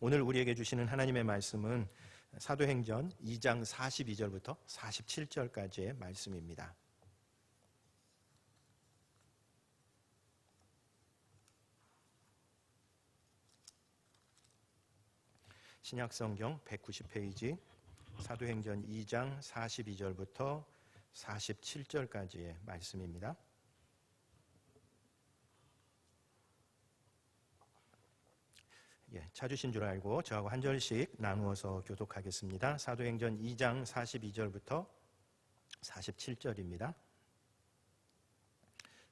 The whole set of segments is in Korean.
오늘 우리에게 주시는 하나님의 말씀은 사도행전 2장 42절부터 47절까지의 말씀입니다. 신약성경 190페이지 사도행전 2장 42절부터 47절까지의 말씀입니다. 찾으신 줄 알고 저하고 한 절씩 나누어서 교독하겠습니다. 사도행전 2장 42절부터 47절입니다.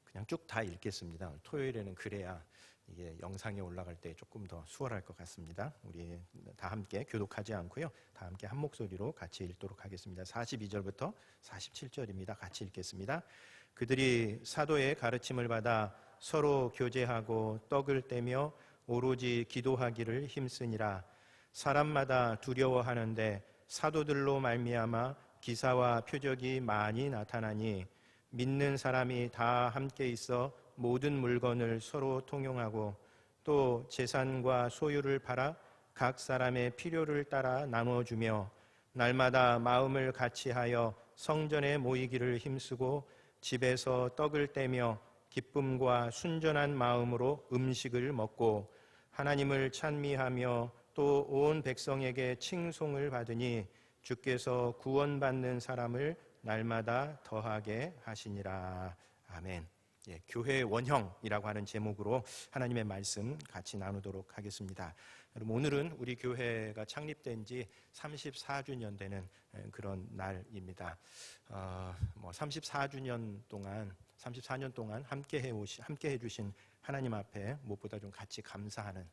그냥 쭉 다 읽겠습니다. 토요일에는 그래야 이게 영상에 올라갈 때 조금 더 수월할 것 같습니다. 우리 다 함께 교독하지 않고요. 다 함께 한 목소리로 같이 읽도록 하겠습니다. 42절부터 47절입니다. 같이 읽겠습니다. 그들이 사도의 가르침을 받아 서로 교제하고 떡을 떼며 오로지 기도하기를 힘쓰니라. 사람마다 두려워하는데 사도들로 말미암아 기사와 표적이 많이 나타나니 믿는 사람이 다 함께 있어 모든 물건을 서로 통용하고 또 재산과 소유를 팔아 각 사람의 필요를 따라 나누어주며 날마다 마음을 같이하여 성전에 모이기를 힘쓰고 집에서 떡을 떼며 기쁨과 순전한 마음으로 음식을 먹고 하나님을 찬미하며 또 온 백성에게 칭송을 받으니 주께서 구원받는 사람을 날마다 더하게 하시니라. 아멘. 교회의 원형이라고 하는 제목으로 하나님의 말씀 같이 나누도록 하겠습니다. 여러분, 오늘은 우리 교회가 창립된 지 34주년 되는 그런 날입니다. 34주년 동안 34년 동안 함께 해주신 하나님 앞에 무엇보다 좀 같이 감사하는,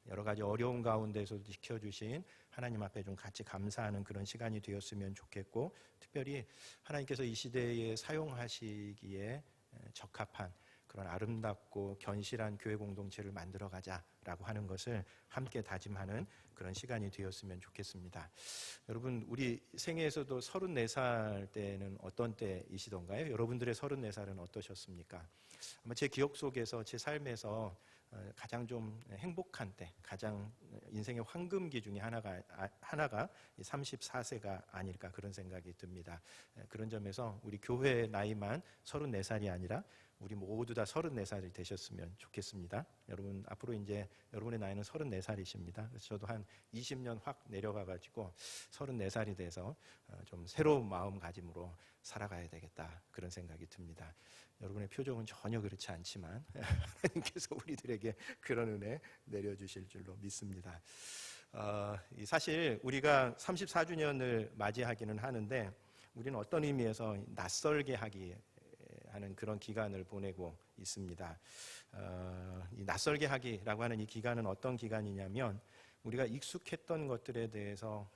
여러 가지 어려운 가운데서도 지켜주신 하나님 앞에 좀 같이 감사하는 그런 시간이 되었으면 좋겠고, 특별히 하나님께서 이 시대에 사용하시기에 적합한 그런 아름답고 견실한 교회 공동체를 만들어가자라고 하는 것을 함께 다짐하는 그런 시간이 되었으면 좋겠습니다. 여러분, 우리 생애에서도 34살 때는 어떤 때이시던가요? 여러분들의 34살은 어떠셨습니까? 아마 제 기억 속에서, 제 삶에서 가장 좀 행복한 때, 가장 인생의 황금기 중에 하나가 34세가 아닐까, 그런 생각이 듭니다. 그런 점에서 우리 교회의 나이만 34살이 아니라 우리 모두 다 34살이 되셨으면 좋겠습니다. 여러분, 앞으로 이제 여러분의 나이는 34살이십니다. 그래서 저도 한 20년 확 내려가가지고 34살이 돼서 좀 새로운 마음가짐으로 살아가야 되겠다, 그런 생각이 듭니다. 여러분의 표정은 전혀 그렇지 않지만 하나님께서 우리들에게 그런 은혜 내려주실 줄로 믿습니다. 사실 우리가 34주년을 맞이하기는 하는데, 우리는 어떤 의미에서 낯설게 하는 그런 기간을 보내고 있습니다. 이 낯설게 하기라고 하는 이 기간은 어떤 기간이냐면, 우리가 익숙했던 것들에 대해서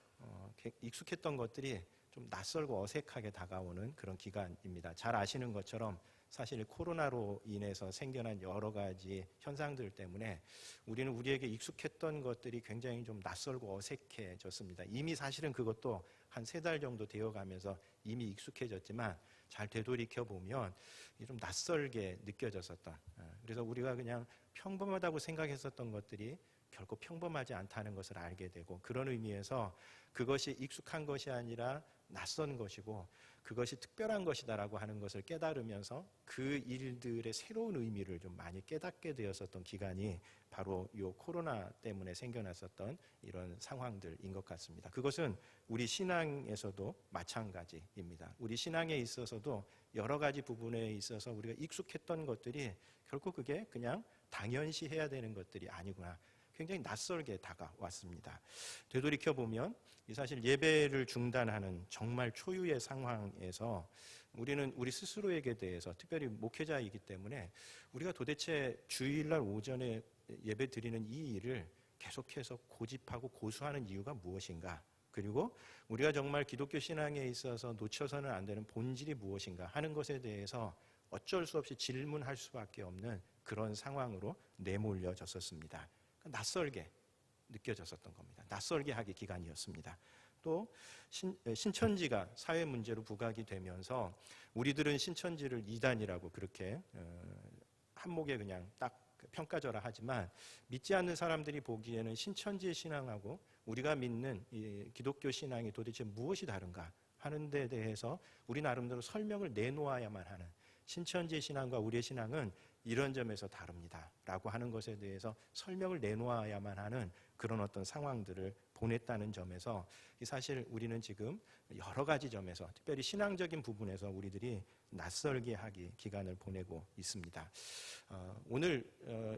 익숙했던 것들이 좀 낯설고 어색하게 다가오는 그런 기간입니다. 잘 아시는 것처럼 사실 코로나로 인해서 생겨난 여러 가지 현상들 때문에 우리는 우리에게 익숙했던 것들이 굉장히 좀 낯설고 어색해졌습니다. 이미 사실은 그것도 한 3달 정도 되어가면서 이미 익숙해졌지만, 잘 되돌이켜보면 좀 낯설게 느껴졌었던, 그래서 우리가 그냥 평범하다고 생각했었던 것들이 결코 평범하지 않다는 것을 알게 되고, 그런 의미에서 그것이 익숙한 것이 아니라 낯선 것이고 그것이 특별한 것이다라고 하는 것을 깨달으면서 그 일들의 새로운 의미를 좀 많이 깨닫게 되었었던 기간이 바로 이 코로나 때문에 생겨났었던 이런 상황들인 것 같습니다. 그것은 우리 신앙에서도 마찬가지입니다. 우리 신앙에 있어서도 여러 가지 부분에 있어서 우리가 익숙했던 것들이 결코 그게 그냥 당연시 해야 되는 것들이 아니구나, 굉장히 낯설게 다가왔습니다. 되돌이켜보면 사실 예배를 중단하는 정말 초유의 상황에서 우리는 우리 스스로에게 대해서, 특별히 목회자이기 때문에 우리가 도대체 주일날 오전에 예배 드리는 이 일을 계속해서 고집하고 고수하는 이유가 무엇인가, 그리고 우리가 정말 기독교 신앙에 있어서 놓쳐서는 안 되는 본질이 무엇인가 하는 것에 대해서 어쩔 수 없이 질문할 수밖에 없는 그런 상황으로 내몰려졌었습니다. 낯설게 느껴졌었던 겁니다. 낯설게 하기 기간이었습니다. 또 신천지가 사회 문제로 부각이 되면서 우리들은 신천지를 이단이라고 그렇게 한목에 그냥 딱 평가절하 하지만 믿지 않는 사람들이 보기에는 신천지 신앙하고 우리가 믿는 이 기독교 신앙이 도대체 무엇이 다른가 하는 데 대해서 우리 나름대로 설명을 내놓아야만 하는, 신천지 신앙과 우리의 신앙은 이런 점에서 다릅니다 라고 하는 것에 대해서 설명을 내놓아야만 하는 그런 어떤 상황들을 보냈다는 점에서 사실 우리는 지금 여러 가지 점에서 특별히 신앙적인 부분에서 우리들이 낯설게 하기 기간을 보내고 있습니다. 오늘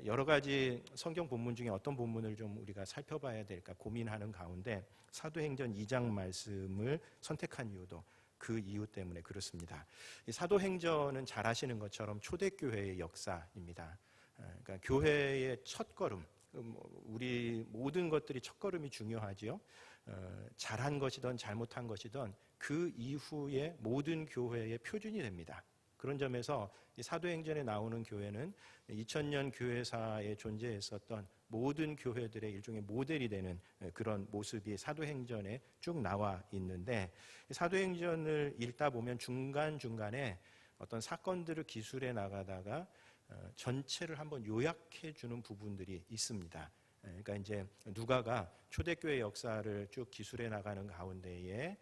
여러 가지 성경 본문 중에 어떤 본문을 좀 우리가 살펴봐야 될까 고민하는 가운데 사도행전 2장 말씀을 선택한 이유도 그 이유 때문에 그렇습니다. 이 사도행전은 잘 아시는 것처럼 초대교회의 역사입니다. 그러니까 교회의 첫걸음, 우리 모든 것들이 첫걸음이 중요하지요. 잘한 것이든 잘못한 것이든 그 이후에 모든 교회의 표준이 됩니다. 그런 점에서 이 사도행전에 나오는 교회는 2000년 교회사에 존재했었던 모든 교회들의 일종의 모델이 되는 그런 모습이 사도행전에 쭉 나와 있는데, 사도행전을 읽다 보면 중간중간에 어떤 사건들을 기술해 나가다가 전체를 한번 요약해 주는 부분들이 있습니다. 그러니까 이제 누가가 초대교회 역사를 쭉 기술해 나가는 가운데에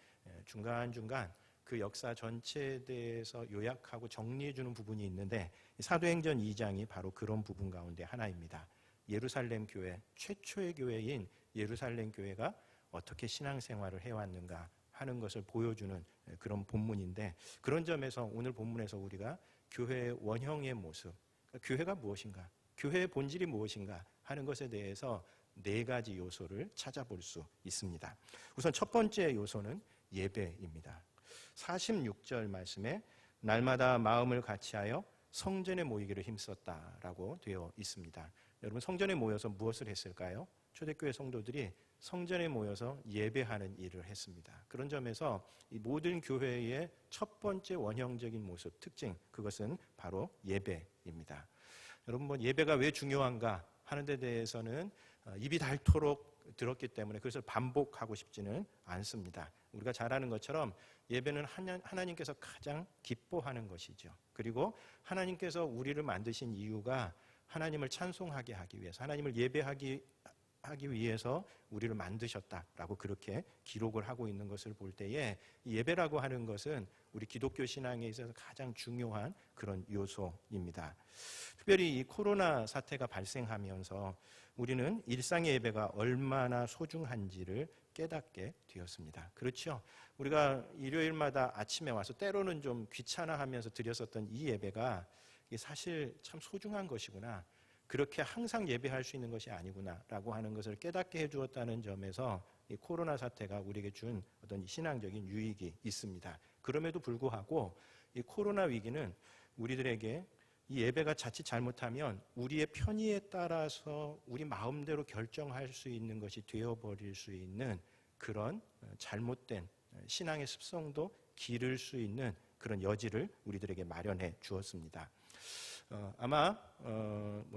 중간중간 그 역사 전체에 대해서 요약하고 정리해 주는 부분이 있는데, 사도행전 2장이 바로 그런 부분 가운데 하나입니다. 예루살렘 교회, 최초의 교회인 예루살렘 교회가 어떻게 신앙생활을 해왔는가 하는 것을 보여주는 그런 본문인데, 그런 점에서 오늘 본문에서 우리가 교회의 원형의 모습, 교회가 무엇인가, 교회의 본질이 무엇인가 하는 것에 대해서 네 가지 요소를 찾아볼 수 있습니다. 우선 첫 번째 요소는 예배입니다. 46절 말씀에 날마다 마음을 같이하여 성전에 모이기를 힘썼다라고 되어 있습니다. 여러분, 성전에 모여서 무엇을 했을까요? 초대교회 성도들이 성전에 모여서 예배하는 일을 했습니다. 그런 점에서 이 모든 교회의 첫 번째 원형적인 모습, 특징, 그것은 바로 예배입니다. 여러분, 뭐 예배가 왜 중요한가 하는 데 대해서는 입이 닳도록 들었기 때문에 그것을 반복하고 싶지는 않습니다. 우리가 잘 아는 것처럼 예배는 하나님께서 가장 기뻐하는 것이죠. 그리고 하나님께서 우리를 만드신 이유가 하나님을 찬송하게 하기 위해서, 하나님을 예배하기 위해서 우리를 만드셨다라고 그렇게 기록을 하고 있는 것을 볼 때에, 예배라고 하는 것은 우리 기독교 신앙에 있어서 가장 중요한 그런 요소입니다. 특별히 이 코로나 사태가 발생하면서 우리는 일상의 예배가 얼마나 소중한지를 깨닫게 되었습니다. 그렇죠? 우리가 일요일마다 아침에 와서 때로는 좀 귀찮아하면서 드렸었던 이 예배가 사실 참 소중한 것이구나, 그렇게 항상 예배할 수 있는 것이 아니구나라고 하는 것을 깨닫게 해주었다는 점에서 이 코로나 사태가 우리에게 준 어떤 신앙적인 유익이 있습니다. 그럼에도 불구하고 이 코로나 위기는 우리들에게 이 예배가 자칫 잘못하면 우리의 편의에 따라서 우리 마음대로 결정할 수 있는 것이 되어버릴 수 있는 그런 잘못된 신앙의 습성도 기를 수 있는 그런 여지를 우리들에게 마련해 주었습니다. 아마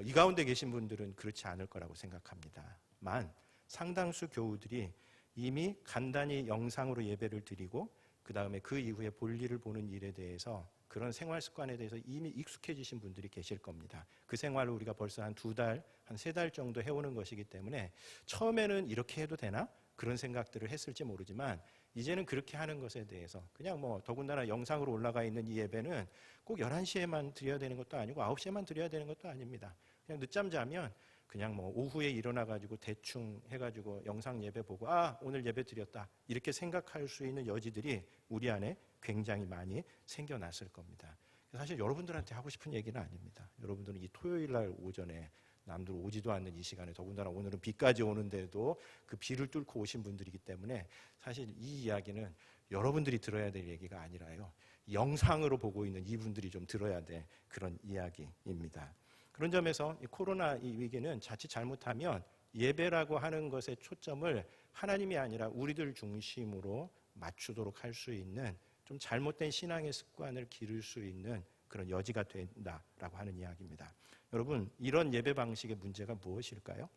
이 가운데 계신 분들은 그렇지 않을 거라고 생각합니다만, 상당수 교우들이 이미 간단히 영상으로 예배를 드리고 그 다음에 그 이후에 볼일을 보는 일에 대해서, 그런 생활 습관에 대해서 이미 익숙해지신 분들이 계실 겁니다. 그 생활을 우리가 벌써 한 2달, 한 3달 정도 해오는 것이기 때문에 처음에는 이렇게 해도 되나? 그런 생각들을 했을지 모르지만 이제는 그렇게 하는 것에 대해서 그냥 더군다나 영상으로 올라가 있는 이 예배는 꼭 11시에만 드려야 되는 것도 아니고 9시에만 드려야 되는 것도 아닙니다. 그냥 늦잠 자면 그냥 오후에 일어나가지고 대충 해가지고 영상 예배 보고 오늘 예배 드렸다 이렇게 생각할 수 있는 여지들이 우리 안에 굉장히 많이 생겨났을 겁니다. 사실 여러분들한테 하고 싶은 얘기는 아닙니다. 여러분들은 이 토요일 날 오전에 남들 오지도 않는 이 시간에, 더군다나 오늘은 비까지 오는데도 그 비를 뚫고 오신 분들이기 때문에 사실 이 이야기는 여러분들이 들어야 될 얘기가 아니라요, 영상으로 보고 있는 이분들이 좀 들어야 될 그런 이야기입니다. 그런 점에서 이 코로나 이 위기는 자칫 잘못하면 예배라고 하는 것의 초점을 하나님이 아니라 우리들 중심으로 맞추도록 할 수 있는 좀 잘못된 신앙의 습관을 기를 수 있는 그런 여지가 된다라고 하는 이야기입니다. 여러분, 이런 예배 방식의 문제가 무엇일까요?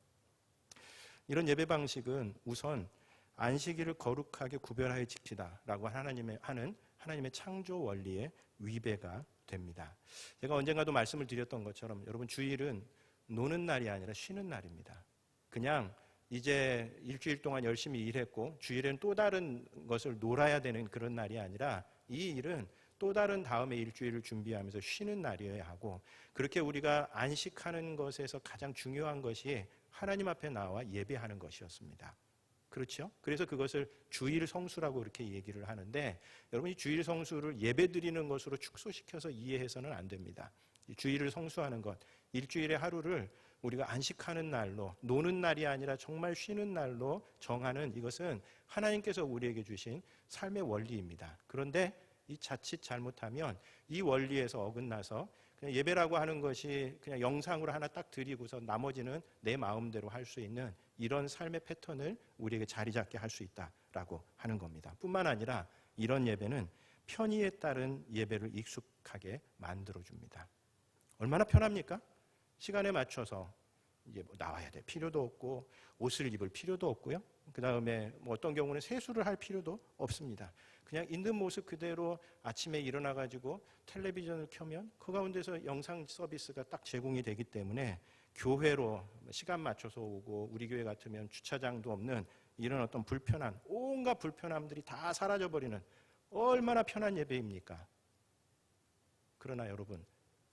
이런 예배 방식은 우선 안식일을 거룩하게 구별하여 지키다라고 하는 하나님의 창조 원리의 위배가 됩니다. 제가 언젠가도 말씀을 드렸던 것처럼 여러분, 주일은 노는 날이 아니라 쉬는 날입니다. 그냥 이제 일주일 동안 열심히 일했고 주일에는 또 다른 것을 놀아야 되는 그런 날이 아니라 이 일은 또 다른 다음에 일주일을 준비하면서 쉬는 날이어야 하고, 그렇게 우리가 안식하는 것에서 가장 중요한 것이 하나님 앞에 나와 예배하는 것이었습니다. 그렇죠? 그래서 그것을 주일 성수라고 그렇게 얘기를 하는데, 여러분이 주일 성수를 예배 드리는 것으로 축소시켜서 이해해서는 안 됩니다. 주일을 성수하는 것, 일주일의 하루를 우리가 안식하는 날로, 노는 날이 아니라 정말 쉬는 날로 정하는, 이것은 하나님께서 우리에게 주신 삶의 원리입니다. 그런데 이 자칫 잘못하면 이 원리에서 어긋나서 그냥 예배라고 하는 것이 그냥 영상으로 하나 딱 드리고서 나머지는 내 마음대로 할 수 있는 이런 삶의 패턴을 우리에게 자리 잡게 할 수 있다라고 하는 겁니다. 뿐만 아니라 이런 예배는 편의에 따른 예배를 익숙하게 만들어줍니다. 얼마나 편합니까? 시간에 맞춰서 이제 뭐 나와야 될 필요도 없고 옷을 입을 필요도 없고요. 그 다음에 뭐 어떤 경우는 세수를 할 필요도 없습니다. 그냥 있는 모습 그대로 아침에 일어나가지고 텔레비전을 켜면 그 가운데서 영상 서비스가 딱 제공이 되기 때문에 교회로 시간 맞춰서 오고, 우리 교회 같으면 주차장도 없는 이런 어떤 불편한, 온갖 불편함들이 다 사라져버리는 얼마나 편한 예배입니까? 그러나 여러분,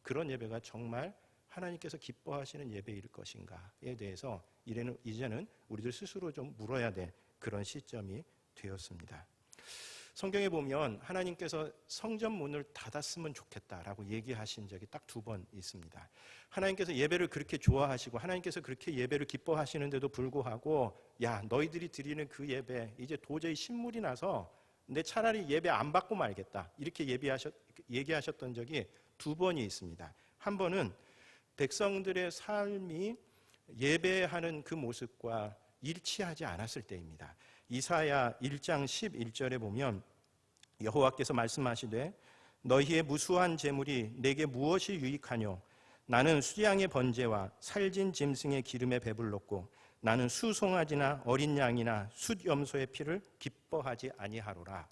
그런 예배가 정말 하나님께서 기뻐하시는 예배일 것인가에 대해서 이제는 우리들 스스로 좀 물어야 될 그런 시점이 되었습니다. 성경에 보면 하나님께서 성전 문을 닫았으면 좋겠다라고 얘기하신 적이 딱 2번 있습니다. 하나님께서 예배를 그렇게 좋아하시고 하나님께서 그렇게 예배를 기뻐하시는데도 불구하고, 야, 너희들이 드리는 그 예배 이제 도저히 신물이 나서 내 차라리 예배 안 받고 말겠다, 이렇게 얘기하셨던 적이 2번이 있습니다. 한 번은 백성들의 삶이 예배하는 그 모습과 일치하지 않았을 때입니다. 이사야 1장 11절에 보면 여호와께서 말씀하시되 너희의 무수한 재물이 내게 무엇이 유익하뇨? 나는 수양의 번제와 살진 짐승의 기름에 배불렀고 나는 수송아지나 어린 양이나 숫염소의 피를 기뻐하지 아니하로라.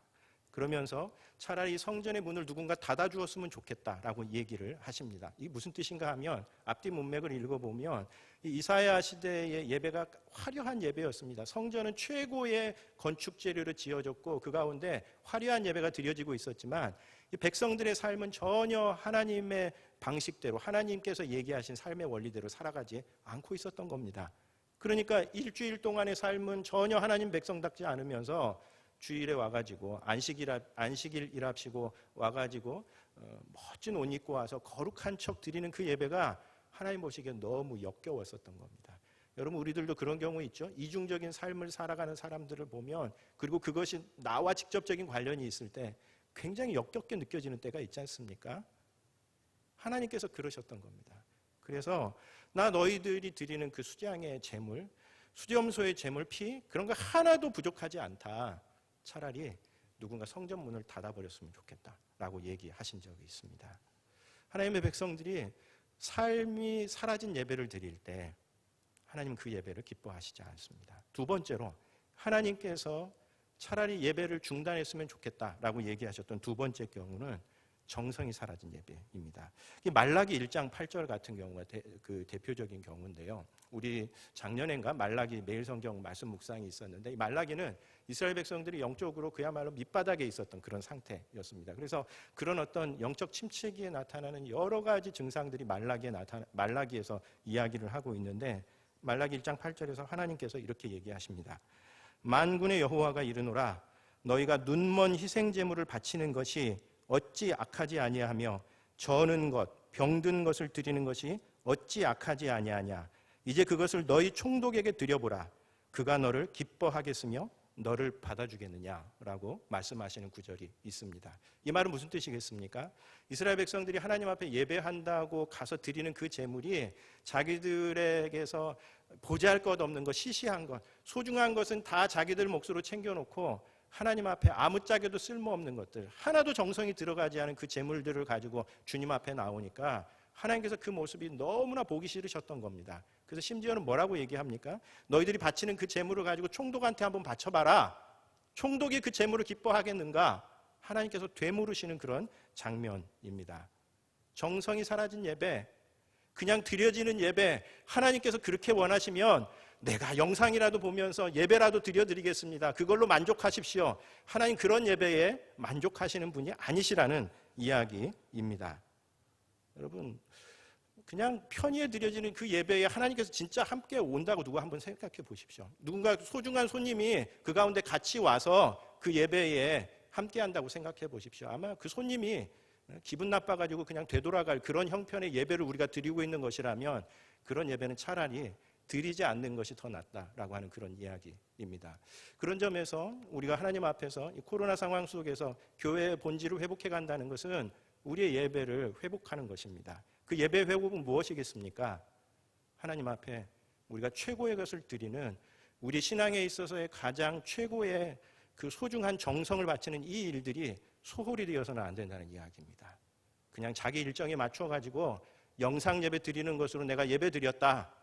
그러면서 차라리 성전의 문을 누군가 닫아주었으면 좋겠다라고 얘기를 하십니다. 이게 무슨 뜻인가 하면 앞뒤 문맥을 읽어보면 이 이사야 시대의 예배가 화려한 예배였습니다. 성전은 최고의 건축 재료로 지어졌고 그 가운데 화려한 예배가 드려지고 있었지만 이 백성들의 삶은 전혀 하나님의 방식대로, 하나님께서 얘기하신 삶의 원리대로 살아가지 않고 있었던 겁니다. 그러니까 일주일 동안의 삶은 전혀 하나님 백성답지 않으면서 주일에 와가지고 안식일이랍시고 와가지고 멋진 옷 입고 와서 거룩한 척 드리는 그 예배가 하나님 보시기에 너무 역겨웠었던 겁니다. 여러분, 우리들도 그런 경우 있죠. 이중적인 삶을 살아가는 사람들을 보면, 그리고 그것이 나와 직접적인 관련이 있을 때 굉장히 역겹게 느껴지는 때가 있지 않습니까? 하나님께서 그러셨던 겁니다. 그래서 나 너희들이 드리는 그 수양의 제물, 수염소의 제물, 피, 그런 거 하나도 부족하지 않다. 차라리 누군가 성전 문을 닫아버렸으면 좋겠다라고 얘기하신 적이 있습니다. 하나님의 백성들이 삶이 사라진 예배를 드릴 때 하나님은 그 예배를 기뻐하시지 않습니다. 2번째로 하나님께서 차라리 예배를 중단했으면 좋겠다라고 얘기하셨던 2번째 경우는 정성이 사라진 예배입니다. 말라기 1장 8절 같은 경우가 그 대표적인 경우인데요. 우리 작년엔가 말라기 매일 성경 말씀 묵상이 있었는데, 이 말라기는 이스라엘 백성들이 영적으로 그야말로 밑바닥에 있었던 그런 상태였습니다. 그래서 그런 어떤 영적 침체기에 나타나는 여러 가지 증상들이 말라기에서 이야기를 하고 있는데, 말라기 1장 8절에서 하나님께서 이렇게 얘기하십니다. 만군의 여호와가 이르노라, 너희가 눈먼 희생 제물을 바치는 것이 어찌 악하지 아니하며 저는 것, 병든 것을 드리는 것이 어찌 악하지 아니하냐. 이제 그것을 너희 총독에게 드려보라. 그가 너를 기뻐하겠으며 너를 받아주겠느냐라고 말씀하시는 구절이 있습니다. 이 말은 무슨 뜻이겠습니까? 이스라엘 백성들이 하나님 앞에 예배한다고 가서 드리는 그 제물이 자기들에게서 보잘것없는 것, 시시한 것, 소중한 것은 다 자기들 몫으로 챙겨놓고 하나님 앞에 아무짝에도 쓸모없는 것들, 하나도 정성이 들어가지 않은 그 제물들을 가지고 주님 앞에 나오니까 하나님께서 그 모습이 너무나 보기 싫으셨던 겁니다. 그래서 심지어는 뭐라고 얘기합니까? 너희들이 바치는 그 제물을 가지고 총독한테 한번 바쳐봐라. 총독이 그 제물을 기뻐하겠는가? 하나님께서 되물으시는 그런 장면입니다. 정성이 사라진 예배, 그냥 드려지는 예배, 하나님께서 그렇게 원하시면 내가 영상이라도 보면서 예배라도 드려드리겠습니다. 그걸로 만족하십시오. 하나님 그런 예배에 만족하시는 분이 아니시라는 이야기입니다. 여러분, 그냥 편의에 드려지는 그 예배에 하나님께서 진짜 함께 온다고 누가 한번 생각해 보십시오. 누군가 소중한 손님이 그 가운데 같이 와서 그 예배에 함께 한다고 생각해 보십시오. 아마 그 손님이 기분 나빠가지고 그냥 되돌아갈 그런 형편의 예배를 우리가 드리고 있는 것이라면 그런 예배는 차라리 드리지 않는 것이 더 낫다라고 하는 그런 이야기입니다. 그런 점에서 우리가 하나님 앞에서 이 코로나 상황 속에서 교회의 본질을 회복해 간다는 것은 우리의 예배를 회복하는 것입니다. 그 예배 회복은 무엇이겠습니까? 하나님 앞에 우리가 최고의 것을 드리는 우리 신앙에 있어서의 가장 최고의 그 소중한 정성을 바치는 이 일들이 소홀히 되어서는 안 된다는 이야기입니다. 그냥 자기 일정에 맞춰가지고 영상 예배 드리는 것으로 내가 예배 드렸다.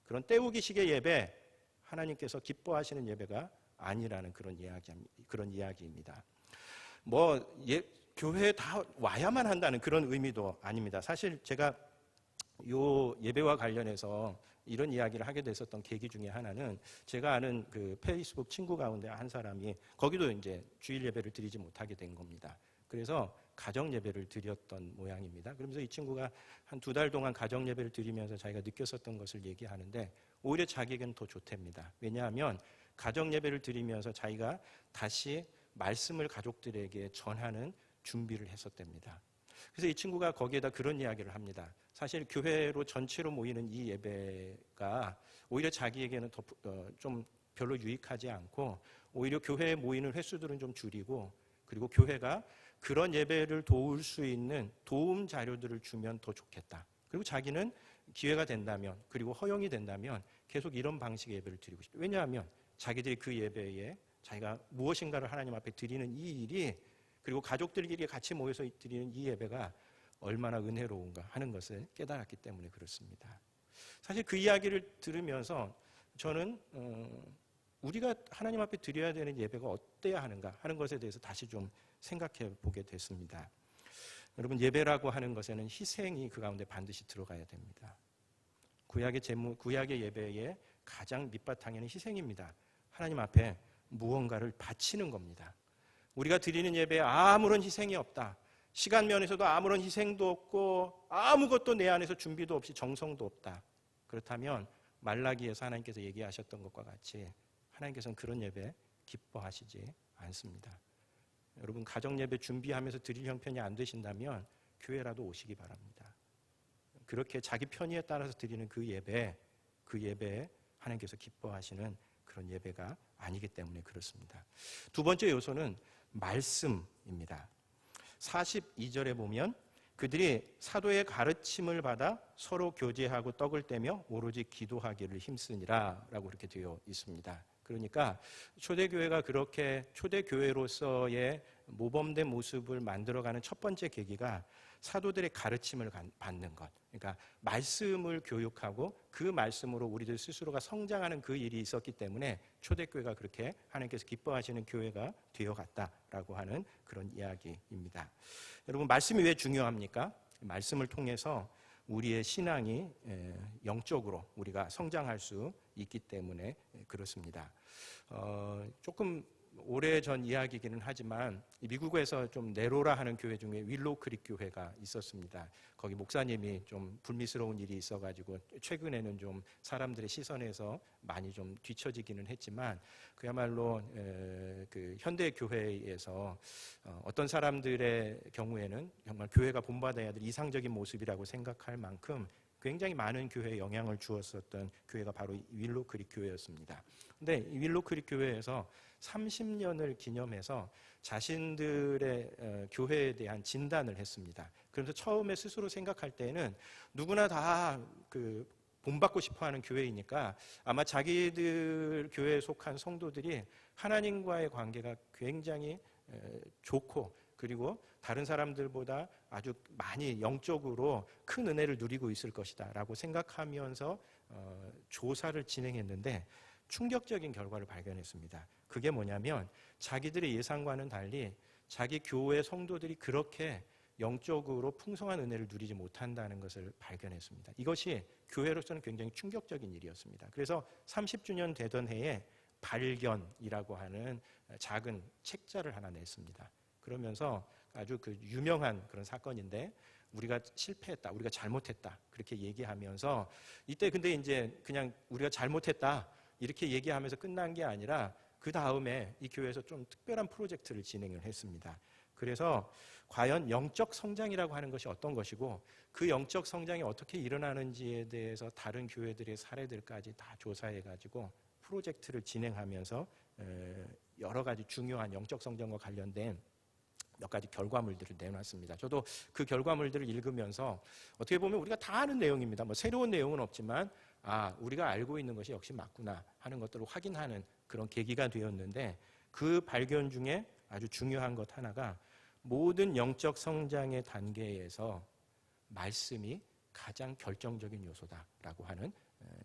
그런 때우기식의 예배, 하나님께서 기뻐하시는 예배가 아니라는 그런 이야기입니다. 교회에 다 와야만 한다는 그런 의미도 아닙니다. 사실 제가 요 예배와 관련해서 이런 이야기를 하게 됐었던 계기 중에 하나는 제가 아는 그 페이스북 친구 가운데 한 사람이 거기도 이제 주일 예배를 드리지 못하게 된 겁니다. 그래서 가정 예배를 드렸던 모양입니다. 그러면서 이 친구가 한 2달 동안 가정 예배를 드리면서 자기가 느꼈었던 것을 얘기하는데 오히려 자기에게는 더 좋답니다. 왜냐하면 가정 예배를 드리면서 자기가 다시 말씀을 가족들에게 전하는 준비를 했었답니다. 그래서 이 친구가 거기에다 그런 이야기를 합니다. 사실 교회로 전체로 모이는 이 예배가 오히려 자기에게는 좀 별로 유익하지 않고 오히려 교회에 모이는 횟수들은 좀 줄이고 그리고 교회가 그런 예배를 도울 수 있는 도움 자료들을 주면 더 좋겠다. 그리고 자기는 기회가 된다면 그리고 허용이 된다면 계속 이런 방식의 예배를 드리고 싶다. 왜냐하면 자기들이 그 예배에 자기가 무엇인가를 하나님 앞에 드리는 이 일이 그리고 가족들끼리 같이 모여서 드리는 이 예배가 얼마나 은혜로운가 하는 것을 깨달았기 때문에 그렇습니다. 사실 그 이야기를 들으면서 저는 우리가 하나님 앞에 드려야 되는 예배가 어때야 하는가 하는 것에 대해서 다시 좀 생각해 보게 됐습니다. 여러분, 예배라고 하는 것에는 희생이 그 가운데 반드시 들어가야 됩니다. 구약의 예배의 가장 밑바탕에는 희생입니다. 하나님 앞에 무언가를 바치는 겁니다. 우리가 드리는 예배에 아무런 희생이 없다. 시간 면에서도 아무런 희생도 없고 아무것도 내 안에서 준비도 없이 정성도 없다. 그렇다면 말라기에서 하나님께서 얘기하셨던 것과 같이 하나님께서는 그런 예배 기뻐하시지 않습니다. 여러분, 가정 예배 준비하면서 드릴 형편이 안 되신다면 교회라도 오시기 바랍니다. 그렇게 자기 편의에 따라서 드리는 그 예배에 하나님께서 기뻐하시는 그런 예배가 아니기 때문에 그렇습니다. 두 번째 요소는 말씀입니다. 42절에 보면 그들이 사도의 가르침을 받아 서로 교제하고 떡을 떼며 오로지 기도하기를 힘쓰니라 라고 그렇게 되어 있습니다. 그러니까 초대교회가 그렇게 초대교회로서의 모범된 모습을 만들어가는 첫 번째 계기가 사도들의 가르침을 받는 것. 그러니까 말씀을 교육하고 그 말씀으로 우리들 스스로가 성장하는 그 일이 있었기 때문에 초대교회가 그렇게 하나님께서 기뻐하시는 교회가 되어갔다라고 하는 그런 이야기입니다. 여러분, 말씀이 왜 중요합니까? 말씀을 통해서 우리의 신앙이 영적으로 우리가 성장할 수 있기 때문에 그렇습니다. 조금 오래전 이야기이기는 하지만 미국에서 좀 네로라 하는 교회 중에 윌로우 크릭 교회가 있었습니다. 거기 목사님이 좀 불미스러운 일이 있어가지고 최근에는 좀 사람들의 시선에서 많이 좀 뒤처지기는 했지만 그야말로 그 현대 교회에서 어떤 사람들의 경우에는 정말 교회가 본받아야 될 이상적인 모습이라고 생각할 만큼 굉장히 많은 교회에 영향을 주었었던 교회가 바로 윌로우 크릭 교회였습니다. 근데 이 윌로우 크릭 교회에서 30년을 기념해서 자신들의 교회에 대한 진단을 했습니다. 그래서 처음에 스스로 생각할 때는 누구나 다 그 본받고 싶어하는 교회이니까 아마 자기들 교회에 속한 성도들이 하나님과의 관계가 굉장히 좋고 그리고 다른 사람들보다 아주 많이 영적으로 큰 은혜를 누리고 있을 것이다 라고 생각하면서 조사를 진행했는데 충격적인 결과를 발견했습니다. 그게 뭐냐면 자기들의 예상과는 달리 자기 교회 성도들이 그렇게 영적으로 풍성한 은혜를 누리지 못한다는 것을 발견했습니다. 이것이 교회로서는 굉장히 충격적인 일이었습니다. 그래서 30주년 되던 해에 발견이라고 하는 작은 책자를 하나 냈습니다. 그러면서 아주 그 유명한 그런 사건인데, 우리가 실패했다, 우리가 잘못했다, 그렇게 얘기하면서, 이때 근데 이제 그냥 우리가 잘못했다 이렇게 얘기하면서 끝난 게 아니라 그 다음에 이 교회에서 좀 특별한 프로젝트를 진행을 했습니다. 그래서 과연 영적 성장이라고 하는 것이 어떤 것이고, 그 영적 성장이 어떻게 일어나는지에 대해서 다른 교회들의 사례들까지 다 조사해가지고 프로젝트를 진행하면서 여러 가지 중요한 영적 성장과 관련된 몇 가지 결과물들을 내놨습니다. 저도 그 결과물들을 읽으면서 어떻게 보면 우리가 다 아는 내용입니다. 뭐 새로운 내용은 없지만 우리가 알고 있는 것이 역시 맞구나 하는 것들을 확인하는 그런 계기가 되었는데, 그 발견 중에 아주 중요한 것 하나가 모든 영적 성장의 단계에서 말씀이 가장 결정적인 요소다라고 하는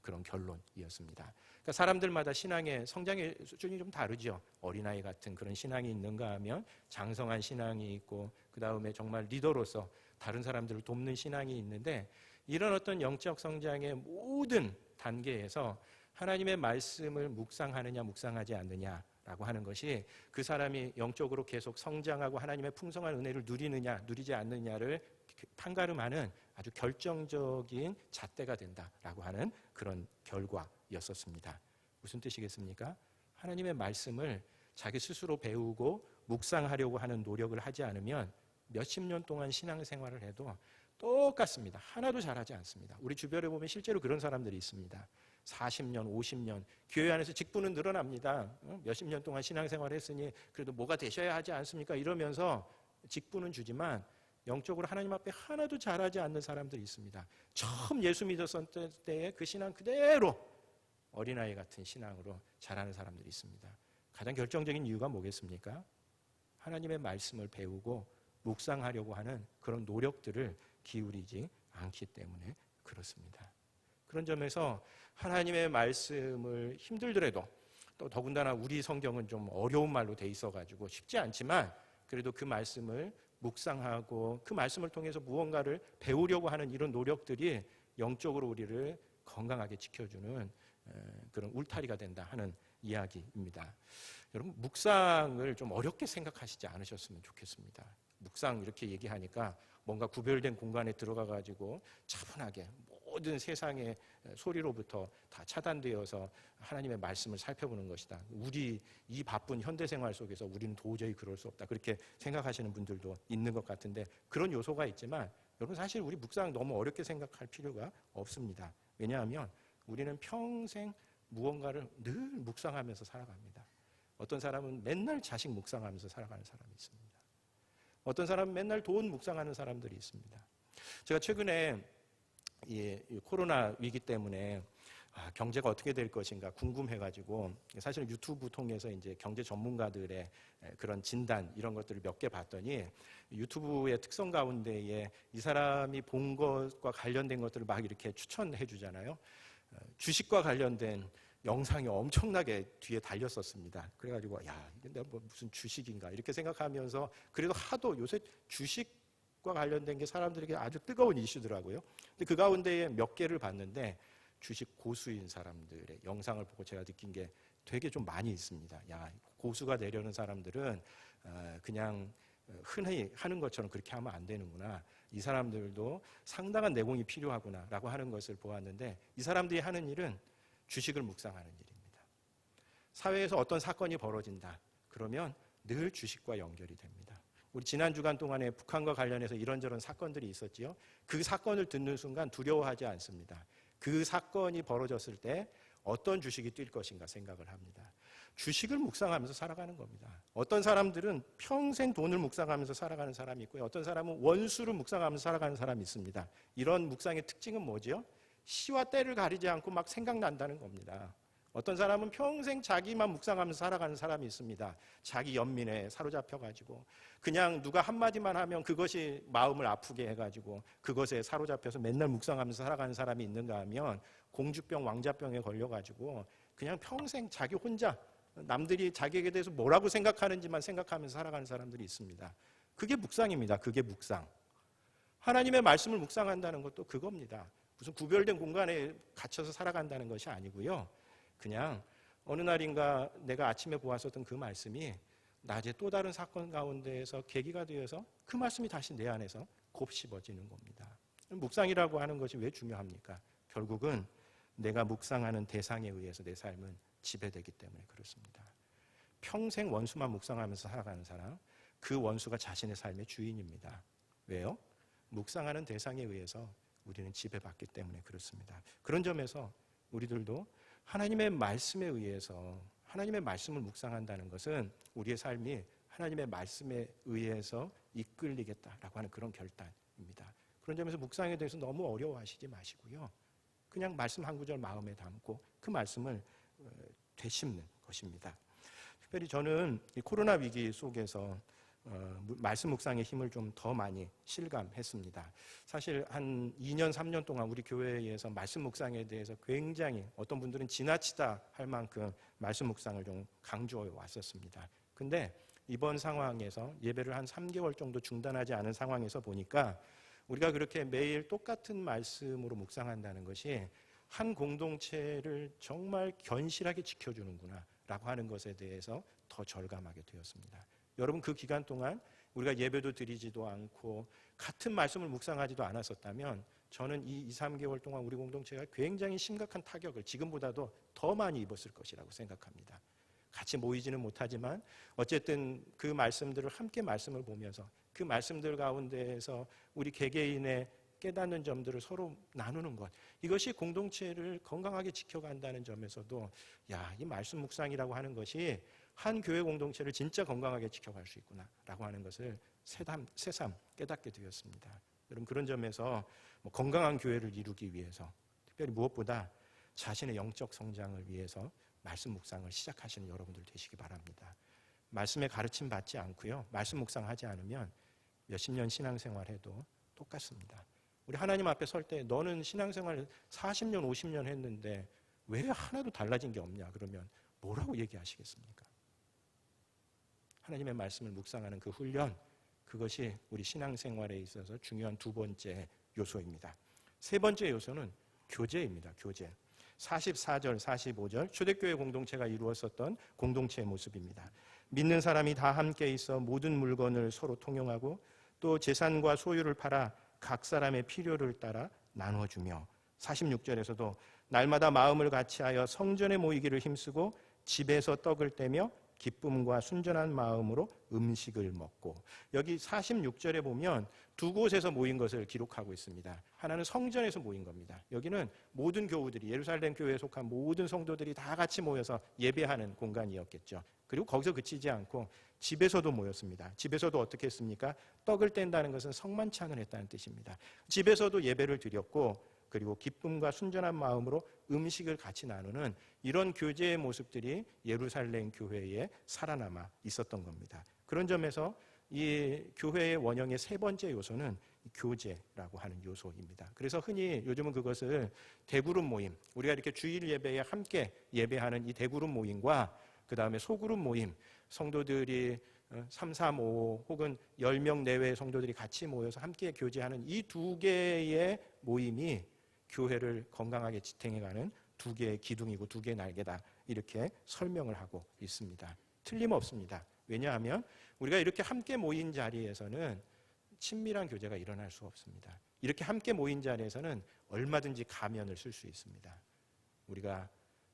그런 결론이었습니다. 그러니까 사람들마다 신앙의 성장의 수준이 좀 다르죠. 어린아이 같은 그런 신앙이 있는가 하면 장성한 신앙이 있고, 그 다음에 정말 리더로서 다른 사람들을 돕는 신앙이 있는데, 이런 어떤 영적 성장의 모든 단계에서 하나님의 말씀을 묵상하느냐 묵상하지 않느냐라고 하는 것이 그 사람이 영적으로 계속 성장하고 하나님의 풍성한 은혜를 누리느냐 누리지 않느냐를 판가름하는 아주 결정적인 잣대가 된다라고 하는 그런 결과였었습니다. 무슨 뜻이겠습니까? 하나님의 말씀을 자기 스스로 배우고 묵상하려고 하는 노력을 하지 않으면 몇십 년 동안 신앙생활을 해도 똑같습니다. 하나도 잘하지 않습니다. 우리 주변에 보면 실제로 그런 사람들이 있습니다. 40년, 50년 교회 안에서 직분은 늘어납니다. 몇십 년 동안 신앙생활을 했으니 그래도 뭐가 되셔야 하지 않습니까? 이러면서 직분은 주지만 영적으로 하나님 앞에 하나도 잘하지 않는 사람들이 있습니다. 처음 예수 믿었을 때의 그 신앙 그대로 어린아이 같은 신앙으로 자라는 사람들이 있습니다. 가장 결정적인 이유가 뭐겠습니까? 하나님의 말씀을 배우고 묵상하려고 하는 그런 노력들을 기울이지 않기 때문에 그렇습니다. 그런 점에서 하나님의 말씀을 힘들더라도, 또 더군다나 우리 성경은 좀 어려운 말로 돼 있어가지고 쉽지 않지만, 그래도 그 말씀을 묵상하고 그 말씀을 통해서 무언가를 배우려고 하는 이런 노력들이 영적으로 우리를 건강하게 지켜주는 그런 울타리가 된다 하는 이야기입니다. 여러분, 묵상을 좀 어렵게 생각하시지 않으셨으면 좋겠습니다. 묵상 이렇게 얘기하니까 뭔가 구별된 공간에 들어가가지고 차분하게 모든 세상의 소리로부터 다 차단되어서 하나님의 말씀을 살펴보는 것이다. 우리 이 바쁜 현대생활 속에서 우리는 도저히 그럴 수 없다. 그렇게 생각하시는 분들도 있는 것 같은데, 그런 요소가 있지만 여러분, 사실 우리 묵상 너무 어렵게 생각할 필요가 없습니다. 왜냐하면 우리는 평생 무언가를 늘 묵상하면서 살아갑니다. 어떤 사람은 맨날 자식 묵상하면서 살아가는 사람이 있습니다. 어떤 사람은 맨날 돈 묵상하는 사람들이 있습니다. 제가 최근에 이 코로나 위기 때문에 경제가 어떻게 될 것인가 궁금해가지고 사실 유튜브 통해서 이제 경제 전문가들의 그런 진단 이런 것들을 몇 개 봤더니, 유튜브의 특성 가운데에 이 사람이 본 것과 관련된 것들을 막 이렇게 추천해 주잖아요. 주식과 관련된 영상이 엄청나게 뒤에 달렸었습니다. 그래가지고 이게 내가 뭐 무슨 주식인가 이렇게 생각하면서, 그래도 하도 요새 주식과 관련된 게 사람들에게 아주 뜨거운 이슈더라고요. 근데 그 가운데에 몇 개를 봤는데 주식 고수인 사람들의 영상을 보고 제가 느낀 게 되게 좀 많이 있습니다. 고수가 되려는 사람들은 그냥 흔히 하는 것처럼 그렇게 하면 안 되는구나. 이 사람들도 상당한 내공이 필요하구나라고 하는 것을 보았는데, 이 사람들이 하는 일은 주식을 묵상하는 일입니다. 사회에서 어떤 사건이 벌어진다. 그러면 늘 주식과 연결이 됩니다. 우리 지난 주간 동안에 북한과 관련해서 이런저런 사건들이 있었지요. 그 사건을 듣는 순간 두려워하지 않습니다. 그 사건이 벌어졌을 때 어떤 주식이 뛸 것인가 생각을 합니다. 주식을 묵상하면서 살아가는 겁니다. 어떤 사람들은 평생 돈을 묵상하면서 살아가는 사람이 있고요. 어떤 사람은 원수를 묵상하면서 살아가는 사람이 있습니다. 이런 묵상의 특징은 뭐죠? 시와 때를 가리지 않고 막 생각난다는 겁니다. 어떤 사람은 평생 자기만 묵상하면서 살아가는 사람이 있습니다. 자기 연민에 사로잡혀가지고 그냥 누가 한마디만 하면 그것이 마음을 아프게 해가지고 그것에 사로잡혀서 맨날 묵상하면서 살아가는 사람이 있는가 하면, 공주병, 왕자병에 걸려가지고 그냥 평생 자기 혼자 남들이 자기에게 대해서 뭐라고 생각하는지만 생각하면서 살아가는 사람들이 있습니다. 그게 묵상입니다. 그게 묵상. 하나님의 말씀을 묵상한다는 것도 그겁니다. 무슨 구별된 공간에 갇혀서 살아간다는 것이 아니고요. 그냥 어느 날인가 내가 아침에 보았었던 그 말씀이 낮에 또 다른 사건 가운데에서 계기가 되어서 그 말씀이 다시 내 안에서 곱씹어지는 겁니다. 묵상이라고 하는 것이 왜 중요합니까? 결국은 내가 묵상하는 대상에 의해서 내 삶은 지배되기 때문에 그렇습니다. 평생 원수만 묵상하면서 살아가는 사람, 그 원수가 자신의 삶의 주인입니다. 왜요? 묵상하는 대상에 의해서 우리는 지배받기 때문에 그렇습니다. 그런 점에서 우리들도 하나님의 말씀에 의해서 하나님의 말씀을 묵상한다는 것은 우리의 삶이 하나님의 말씀에 의해서 이끌리겠다라고 하는 그런 결단입니다. 그런 점에서 묵상에 대해서 너무 어려워하시지 마시고요. 그냥 말씀 한 구절 마음에 담고 그 말씀을 되씹는 것입니다. 특별히 저는 이 코로나 위기 속에서 말씀 묵상의 힘을 좀 더 많이 실감했습니다. 사실 한 2년, 3년 동안 우리 교회에서 말씀 묵상에 대해서 굉장히 어떤 분들은 지나치다 할 만큼 말씀 묵상을 좀 강조해 왔었습니다. 근데 이번 상황에서 예배를 한 3개월 정도 중단하지 않은 상황에서 보니까 우리가 그렇게 매일 똑같은 말씀으로 묵상한다는 것이 한 공동체를 정말 견실하게 지켜주는구나 라고 하는 것에 대해서 더 절감하게 되었습니다. 여러분, 그 기간 동안 우리가 예배도 드리지도 않고 같은 말씀을 묵상하지도 않았었다면 저는 이 2-3개월 동안 우리 공동체가 굉장히 심각한 타격을 지금보다도 더 많이 입었을 것이라고 생각합니다. 같이 모이지는 못하지만 어쨌든 그 말씀들을 함께 말씀을 보면서 그 말씀들 가운데에서 우리 개개인의 깨닫는 점들을 서로 나누는 것, 이것이 공동체를 건강하게 지켜간다는 점에서도 이 말씀 묵상이라고 하는 것이 한 교회 공동체를 진짜 건강하게 지켜갈 수 있구나라고 하는 것을 새삼 깨닫게 되었습니다. 여러분, 그런 점에서 건강한 교회를 이루기 위해서 특별히 무엇보다 자신의 영적 성장을 위해서 말씀 묵상을 시작하시는 여러분들 되시기 바랍니다. 말씀에 가르침 받지 않고요, 말씀 묵상하지 않으면 몇십 년 신앙생활해도 똑같습니다. 우리 하나님 앞에 설 때 너는 신앙생활 40년, 50년 했는데 왜 하나도 달라진 게 없냐 그러면 뭐라고 얘기하시겠습니까? 하나님의 말씀을 묵상하는 그 훈련, 그것이 우리 신앙생활에 있어서 중요한 두 번째 요소입니다. 세 번째 요소는 교제입니다. 교제. 44절, 45절 초대교회 공동체가 이루었었던 공동체의 모습입니다. 믿는 사람이 다 함께 있어 모든 물건을 서로 통용하고 또 재산과 소유를 팔아 각 사람의 필요를 따라 나눠주며, 46절에서도 날마다 마음을 같이하여 성전에 모이기를 힘쓰고 집에서 떡을 떼며 기쁨과 순전한 마음으로 음식을 먹고, 여기 46절에 보면 두 곳에서 모인 것을 기록하고 있습니다. 하나는 성전에서 모인 겁니다. 여기는 모든 교우들이, 예루살렘 교회에 속한 모든 성도들이 다 같이 모여서 예배하는 공간이었겠죠. 그리고 거기서 그치지 않고 집에서도 모였습니다. 집에서도 어떻게 했습니까? 떡을 뗀다는 것은 성만찬을 했다는 뜻입니다. 집에서도 예배를 드렸고, 그리고 기쁨과 순전한 마음으로 음식을 같이 나누는 이런 교제의 모습들이 예루살렘 교회에 살아남아 있었던 겁니다. 그런 점에서 이 교회의 원형의 세 번째 요소는 교제라고 하는 요소입니다. 그래서 흔히 요즘은 그것을 대그룹 모임, 우리가 이렇게 주일 예배에 함께 예배하는 이 대그룹 모임과 그 다음에 소그룹 모임, 성도들이 3, 3, 5 혹은 10명 내외의 성도들이 같이 모여서 함께 교제하는 이 두 개의 모임이 교회를 건강하게 지탱해가는 두 개의 기둥이고 두 개의 날개다, 이렇게 설명을 하고 있습니다. 틀림없습니다. 왜냐하면 우리가 이렇게 함께 모인 자리에서는 친밀한 교제가 일어날 수 없습니다. 이렇게 함께 모인 자리에서는 얼마든지 가면을 쓸 수 있습니다. 우리가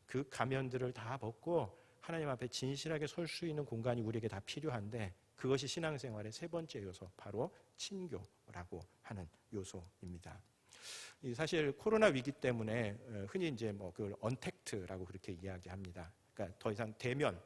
그 가면들을 다 벗고 하나님 앞에 진실하게 설 수 있는 공간이 우리에게 다 필요한데, 그것이 신앙생활의 세 번째 요소, 바로 친교라고 하는 요소입니다. 사실 코로나 위기 때문에 흔히 이제 그걸 언택트라고 그렇게 이야기합니다. 그러니까 더 이상 대면,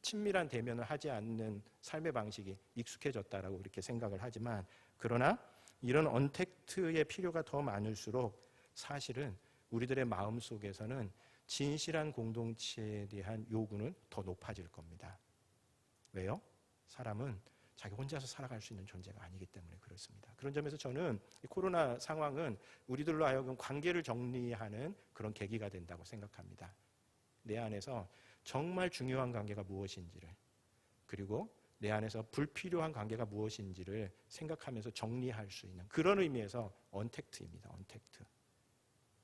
친밀한 대면을 하지 않는 삶의 방식이 익숙해졌다라고 그렇게 생각을 하지만, 그러나 이런 언택트의 필요가 더 많을수록 사실은 우리들의 마음 속에서는 진실한 공동체에 대한 요구는 더 높아질 겁니다. 왜요? 사람은 자기 혼자서 살아갈 수 있는 존재가 아니기 때문에 그렇습니다. 그런 점에서 저는 이 코로나 상황은 우리들로 하여금 관계를 정리하는 그런 계기가 된다고 생각합니다. 내 안에서 정말 중요한 관계가 무엇인지를, 그리고 내 안에서 불필요한 관계가 무엇인지를 생각하면서 정리할 수 있는 그런 의미에서 언택트입니다. 언택트.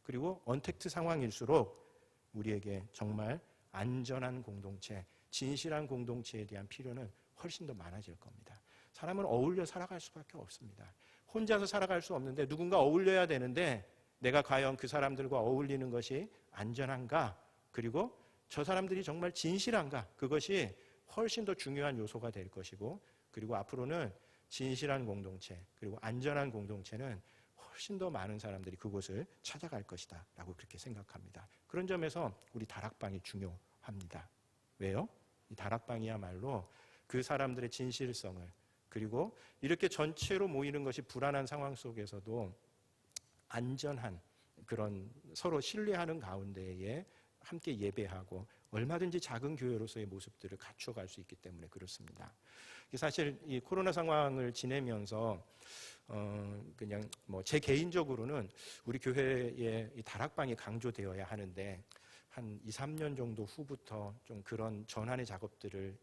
그리고 언택트 상황일수록 우리에게 정말 안전한 공동체, 진실한 공동체에 대한 필요는 훨씬 더 많아질 겁니다. 사람은 어울려 살아갈 수밖에 없습니다. 혼자서 살아갈 수 없는데 누군가 어울려야 되는데 내가 과연 그 사람들과 어울리는 것이 안전한가? 그리고 저 사람들이 정말 진실한가? 그것이 훨씬 더 중요한 요소가 될 것이고, 그리고 앞으로는 진실한 공동체 그리고 안전한 공동체는 훨씬 더 많은 사람들이 그곳을 찾아갈 것이다 라고 그렇게 생각합니다. 그런 점에서 우리 다락방이 중요합니다. 왜요? 이 다락방이야말로 그 사람들의 진실성을, 그리고 이렇게 전체로 모이는 것이 불안한 상황 속에서도 안전한 그런 서로 신뢰하는 가운데에 함께 예배하고 얼마든지 작은 교회로서의 모습들을 갖춰갈 수 있기 때문에 그렇습니다. 사실 이 코로나 상황을 지내면서 그냥 뭐 제 개인적으로는 우리 교회에 이 다락방이 강조되어야 하는데 한 2, 3년 정도 후부터 좀 그런 전환의 작업들을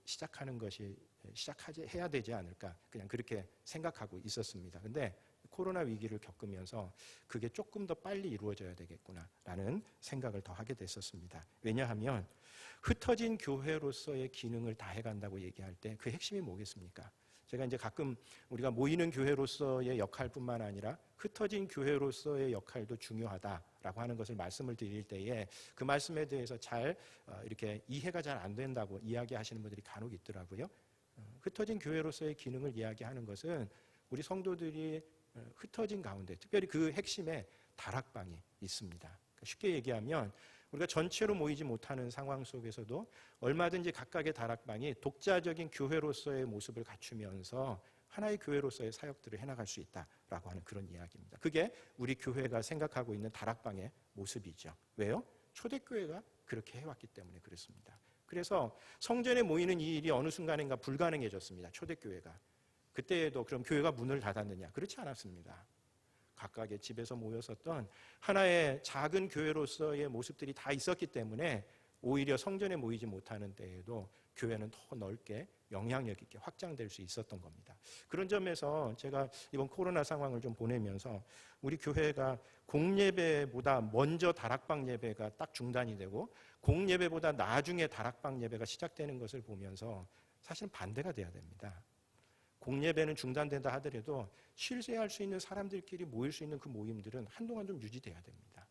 해야 되지 않을까 그냥 그렇게 생각하고 있었습니다. 근데 코로나 위기를 겪으면서 그게 조금 더 빨리 이루어져야 되겠구나라는 생각을 더 하게 됐었습니다. 왜냐하면 흩어진 교회로서의 기능을 다해간다고 얘기할 때 그 핵심이 뭐겠습니까? 제가 이제 가끔 우리가 모이는 교회로서의 역할뿐만 아니라 흩어진 교회로서의 역할도 중요하다라고 하는 것을 말씀을 드릴 때에 그 말씀에 대해서 잘 이렇게 이해가 잘 안 된다고 이야기하시는 분들이 간혹 있더라고요. 흩어진 교회로서의 기능을 이야기하는 것은 우리 성도들이 흩어진 가운데 특별히 그 핵심에 다락방이 있습니다. 쉽게 얘기하면 우리가 전체로 모이지 못하는 상황 속에서도 얼마든지 각각의 다락방이 독자적인 교회로서의 모습을 갖추면서 하나의 교회로서의 사역들을 해나갈 수 있다라고 하는 그런 이야기입니다. 그게 우리 교회가 생각하고 있는 다락방의 모습이죠. 왜요? 초대교회가 그렇게 해왔기 때문에 그렇습니다. 그래서 성전에 모이는 이 일이 어느 순간인가 불가능해졌습니다. 초대교회가. 그때에도 그럼 교회가 문을 닫았느냐? 그렇지 않았습니다. 각각의 집에서 모였었던 하나의 작은 교회로서의 모습들이 다 있었기 때문에 오히려 성전에 모이지 못하는 때에도 교회는 더 넓게 영향력 있게 확장될 수 있었던 겁니다. 그런 점에서 제가 이번 코로나 상황을 좀 보내면서 우리 교회가 공예배보다 먼저 다락방 예배가 딱 중단이 되고 공예배보다 나중에 다락방 예배가 시작되는 것을 보면서 사실은 반대가 돼야 됩니다. 공예배는 중단된다 하더라도 실세할 수 있는 사람들끼리 모일 수 있는 그 모임들은 한동안 좀 유지돼야 됩니다.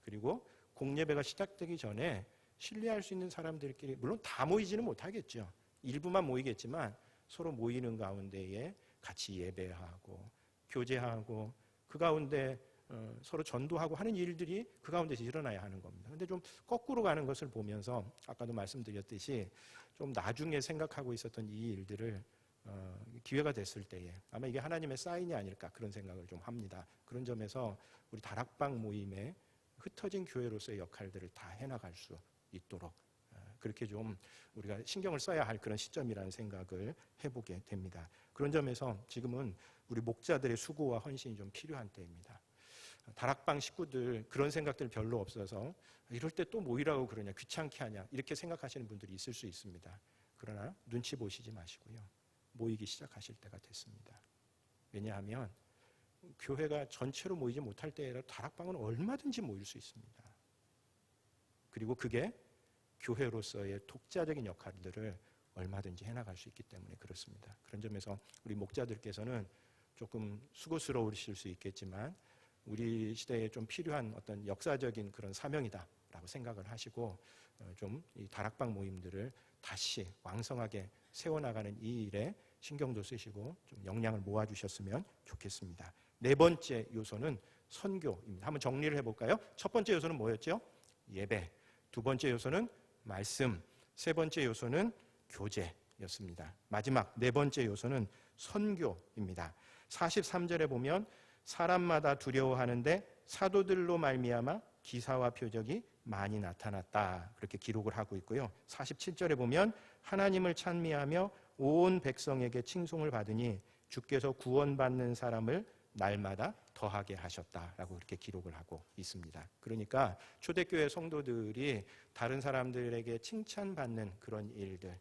그리고 공예배가 시작되기 전에 신뢰할 수 있는 사람들끼리 물론 다 모이지는 못하겠죠. 일부만 모이겠지만 서로 모이는 가운데에 같이 예배하고 교제하고 그 가운데 서로 전도하고 하는 일들이 그 가운데서 일어나야 하는 겁니다. 그런데 좀 거꾸로 가는 것을 보면서 아까도 말씀드렸듯이 좀 나중에 생각하고 있었던 이 일들을 기회가 됐을 때에 아마 이게 하나님의 사인이 아닐까 그런 생각을 좀 합니다. 그런 점에서 우리 다락방 모임에 흩어진 교회로서의 역할들을 다 해나갈 수 있도록 그렇게 좀 우리가 신경을 써야 할 그런 시점이라는 생각을 해보게 됩니다. 그런 점에서 지금은 우리 목자들의 수고와 헌신이 좀 필요한 때입니다. 다락방 식구들 그런 생각들 별로 없어서 이럴 때 또 모이라고 그러냐 귀찮게 하냐 이렇게 생각하시는 분들이 있을 수 있습니다. 그러나 눈치 보시지 마시고요. 모이기 시작하실 때가 됐습니다. 왜냐하면 교회가 전체로 모이지 못할 때에라 다락방은 얼마든지 모일 수 있습니다. 그리고 그게 교회로서의 독자적인 역할들을 얼마든지 해나갈 수 있기 때문에 그렇습니다. 그런 점에서 우리 목자들께서는 조금 수고스러우실 수 있겠지만 우리 시대에 좀 필요한 어떤 역사적인 그런 사명이다라고 생각을 하시고 좀 이 다락방 모임들을 다시 왕성하게 세워나가는 이 일에 신경도 쓰시고 좀 역량을 모아주셨으면 좋겠습니다. 네 번째 요소는 선교입니다. 한번 정리를 해볼까요? 첫 번째 요소는 뭐였죠? 예배. 두 번째 요소는 말씀. 세 번째 요소는 교제였습니다. 마지막 네 번째 요소는 선교입니다. 43절에 보면 사람마다 두려워하는데 사도들로 말미암아 기사와 표적이 많이 나타났다. 그렇게 기록을 하고 있고요. 47절에 보면 하나님을 찬미하며 온 백성에게 칭송을 받으니 주께서 구원받는 사람을 날마다 더하게 하셨다라고 그렇게 기록을 하고 있습니다. 그러니까 초대교회 성도들이 다른 사람들에게 칭찬받는 그런 일들,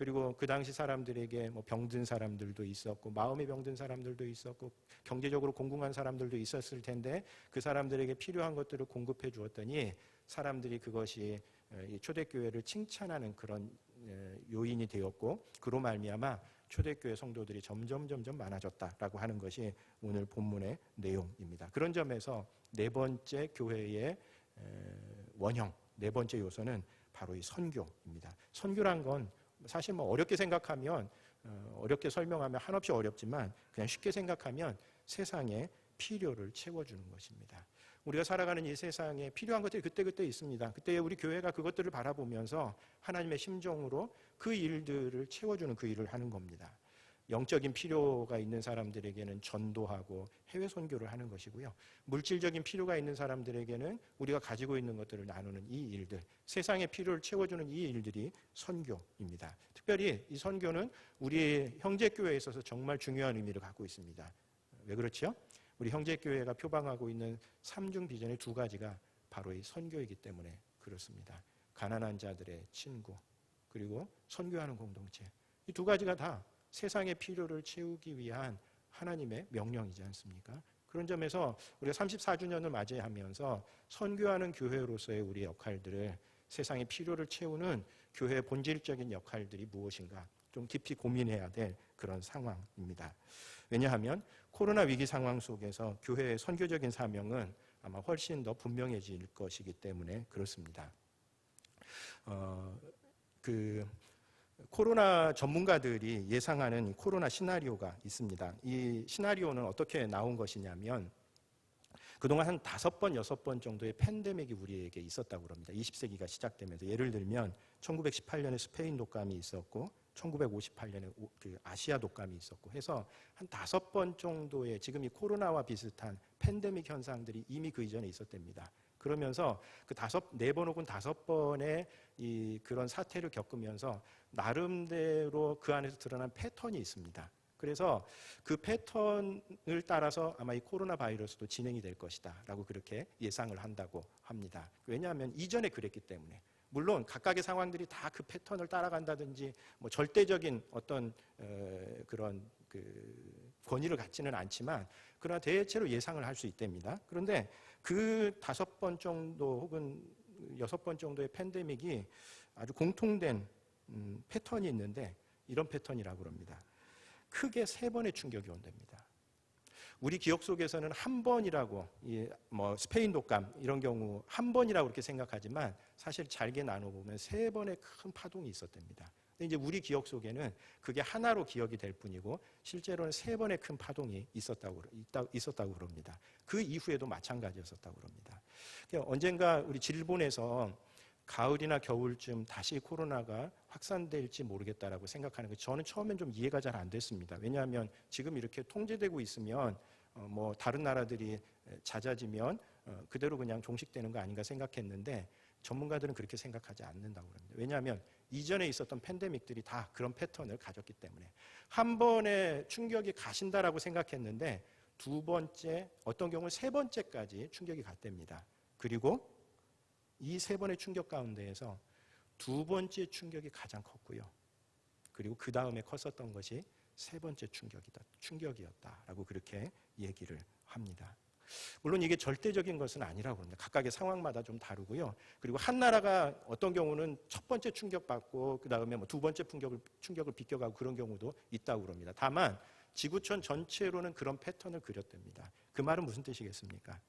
그리고 그 당시 사람들에게 뭐 병든 사람들도 있었고 마음이 병든 사람들도 있었고 경제적으로 공공한 사람들도 있었을 텐데 그 사람들에게 필요한 것들을 공급해 주었더니 사람들이 그것이 이 초대교회를 칭찬하는 그런 요인이 되었고 그로 말미암아 초대교회 성도들이 점점 많아졌다라고 하는 것이 오늘 본문의 내용입니다. 그런 점에서 네 번째 교회의 원형, 네 번째 요소는 바로 이 선교입니다. 선교란 건 사실 뭐 어렵게 생각하면 어렵게 설명하면 한없이 어렵지만 그냥 쉽게 생각하면 세상의 필요를 채워주는 것입니다. 우리가 살아가는 이 세상에 필요한 것들이 그때그때 있습니다. 그때 우리 교회가 그것들을 바라보면서 하나님의 심정으로 그 일들을 채워주는 그 일을 하는 겁니다. 영적인 필요가 있는 사람들에게는 전도하고 해외 선교를 하는 것이고요. 물질적인 필요가 있는 사람들에게는 우리가 가지고 있는 것들을 나누는 이 일들, 세상의 필요를 채워주는 이 일들이 선교입니다. 특별히 이 선교는 우리 형제교회에 있어서 정말 중요한 의미를 갖고 있습니다. 왜 그렇죠? 우리 형제교회가 표방하고 있는 3중 비전의 두 가지가 바로 이 선교이기 때문에 그렇습니다. 가난한 자들의 친구, 그리고 선교하는 공동체. 이 두 가지가 다 세상의 필요를 채우기 위한 하나님의 명령이지 않습니까? 그런 점에서 우리가 34주년을 맞이하면서 선교하는 교회로서의 우리의 역할들을 세상의 필요를 채우는 교회의 본질적인 역할들이 무엇인가 좀 깊이 고민해야 될 그런 상황입니다. 왜냐하면 코로나 위기 상황 속에서 교회의 선교적인 사명은 아마 훨씬 더 분명해질 것이기 때문에 그렇습니다. 코로나 전문가들이 예상하는 코로나 시나리오가 있습니다. 이 시나리오는 어떻게 나온 것이냐면 그동안 한 5번, 6번 정도의 팬데믹이 우리에게 있었다고 합니다. 20세기가 시작되면서 예를 들면 1918년에 스페인 독감이 있었고 1958년에 그 아시아 독감이 있었고 해서 한 5번 정도의 지금 이 코로나와 비슷한 팬데믹 현상들이 이미 그 이전에 있었답니다. 그러면서 그 4번 혹은 5번의 이 그런 사태를 겪으면서 나름대로 그 안에서 드러난 패턴이 있습니다. 그래서 그 패턴을 따라서 아마 이 코로나 바이러스도 진행이 될 것이다 라고 그렇게 예상을 한다고 합니다. 왜냐하면 이전에 그랬기 때문에. 물론 각각의 상황들이 다 그 패턴을 따라간다든지 뭐 절대적인 어떤 그런 권위를 갖지는 않지만 그러나 대체로 예상을 할 수 있답니다. 그런데 그 5번 정도 혹은 6번 정도의 팬데믹이 아주 공통된 패턴이 있는데 이런 패턴이라고 합니다. 크게 3번의 충격이 온답니다. 우리 기억 속에서는 한 번이라고, 뭐 스페인 독감 이런 경우 한 번이라고 그렇게 생각하지만 사실 잘게 나눠보면 3번의 큰 파동이 있었답니다. 근데 이제 우리 기억 속에는 그게 하나로 기억이 될 뿐이고 실제로는 3번의 큰 파동이 있었다고 그럽니다. 그 이후에도 마찬가지였었다고 그럽니다. 언젠가 우리 질본에서 가을이나 겨울쯤 다시 코로나가 확산될지 모르겠다라고 생각하는 거 저는 처음엔 좀 이해가 잘 안 됐습니다. 왜냐하면 지금 이렇게 통제되고 있으면 뭐 다른 나라들이 잦아지면 그대로 그냥 종식되는 거 아닌가 생각했는데 전문가들은 그렇게 생각하지 않는다고 합니다. 왜냐하면 이전에 있었던 팬데믹들이 다 그런 패턴을 가졌기 때문에 한 번의 충격이 가신다라고 생각했는데 2번째, 어떤 경우는 3번째까지 충격이 갔답니다. 그리고 이 3번의 충격 가운데에서 2번째 충격이 가장 컸고요. 그리고 그 다음에 컸었던 것이 3번째 충격이었다라고 그렇게 얘기를 합니다. 물론 이게 절대적인 것은 아니라고 합니다. 각각의 상황마다 좀 다르고요. 그리고 한 나라가 어떤 경우는 첫 번째 충격받고 그 다음에 뭐 2번째 충격을 비껴가고 그런 경우도 있다고 합니다. 다만 지구촌 전체로는 그런 패턴을 그렸답니다. 그 말은 무슨 뜻이겠습니까?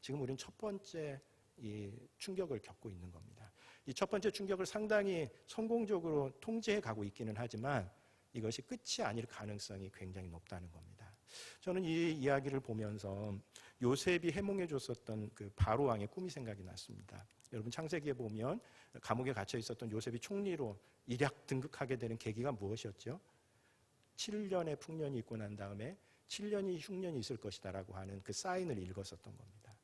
지금 우리는 첫 번째 이 충격을 겪고 있는 겁니다. 이 첫 번째 충격을 상당히 성공적으로 통제해 가고 있기는 하지만 이것이 끝이 아닐 가능성이 굉장히 높다는 겁니다. 저는 이 이야기를 보면서 요셉이 해몽해 줬었던 그 바로 왕의 꿈이 생각이 났습니다. 여러분 창세기에 보면 감옥에 갇혀 있었던 요셉이 총리로 일약 등극하게 되는 계기가 무엇이었죠? 7년의 풍년이 있고 난 다음에 7년이 흉년이 있을 것이다라고 하는 그 사인을 읽었었던 겁니다.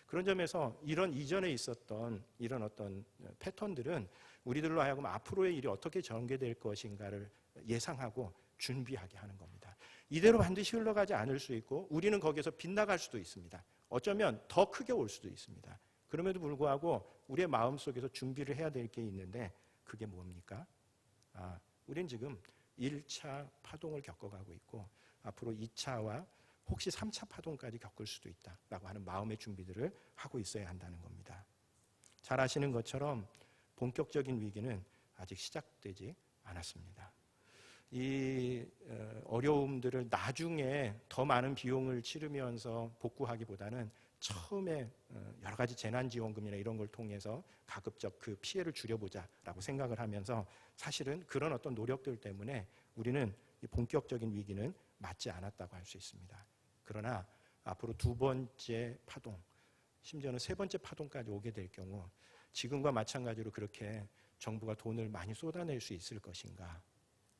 그런 점에서 이런 이전에 있었던 이런 어떤 패턴들은 우리들로 하여금 앞으로의 일이 어떻게 전개될 것인가를 예상하고 준비하게 하는 겁니다. 이대로 반드시 흘러가지 않을 수 있고 우리는 거기에서 빗나갈 수도 있습니다. 어쩌면 더 크게 올 수도 있습니다. 그럼에도 불구하고 우리의 마음속에서 준비를 해야 될 게 있는데 그게 뭡니까? 우리는 지금 1차 파동을 겪어가고 있고 앞으로 2차와 혹시 3차 파동까지 겪을 수도 있다라고 하는 마음의 준비들을 하고 있어야 한다는 겁니다. 잘 아시는 것처럼 본격적인 위기는 아직 시작되지 않았습니다. 이 어려움들을 나중에 더 많은 비용을 치르면서 복구하기보다는 처음에 여러 가지 재난지원금이나 이런 걸 통해서 가급적 그 피해를 줄여보자라고 생각을 하면서 사실은 그런 어떤 노력들 때문에 우리는 이 본격적인 위기는 맞지 않았다고 할 수 있습니다. 그러나 앞으로 두 번째 파동, 심지어는 세 번째 파동까지 오게 될 경우 지금과 마찬가지로 그렇게 정부가 돈을 많이 쏟아낼 수 있을 것인가,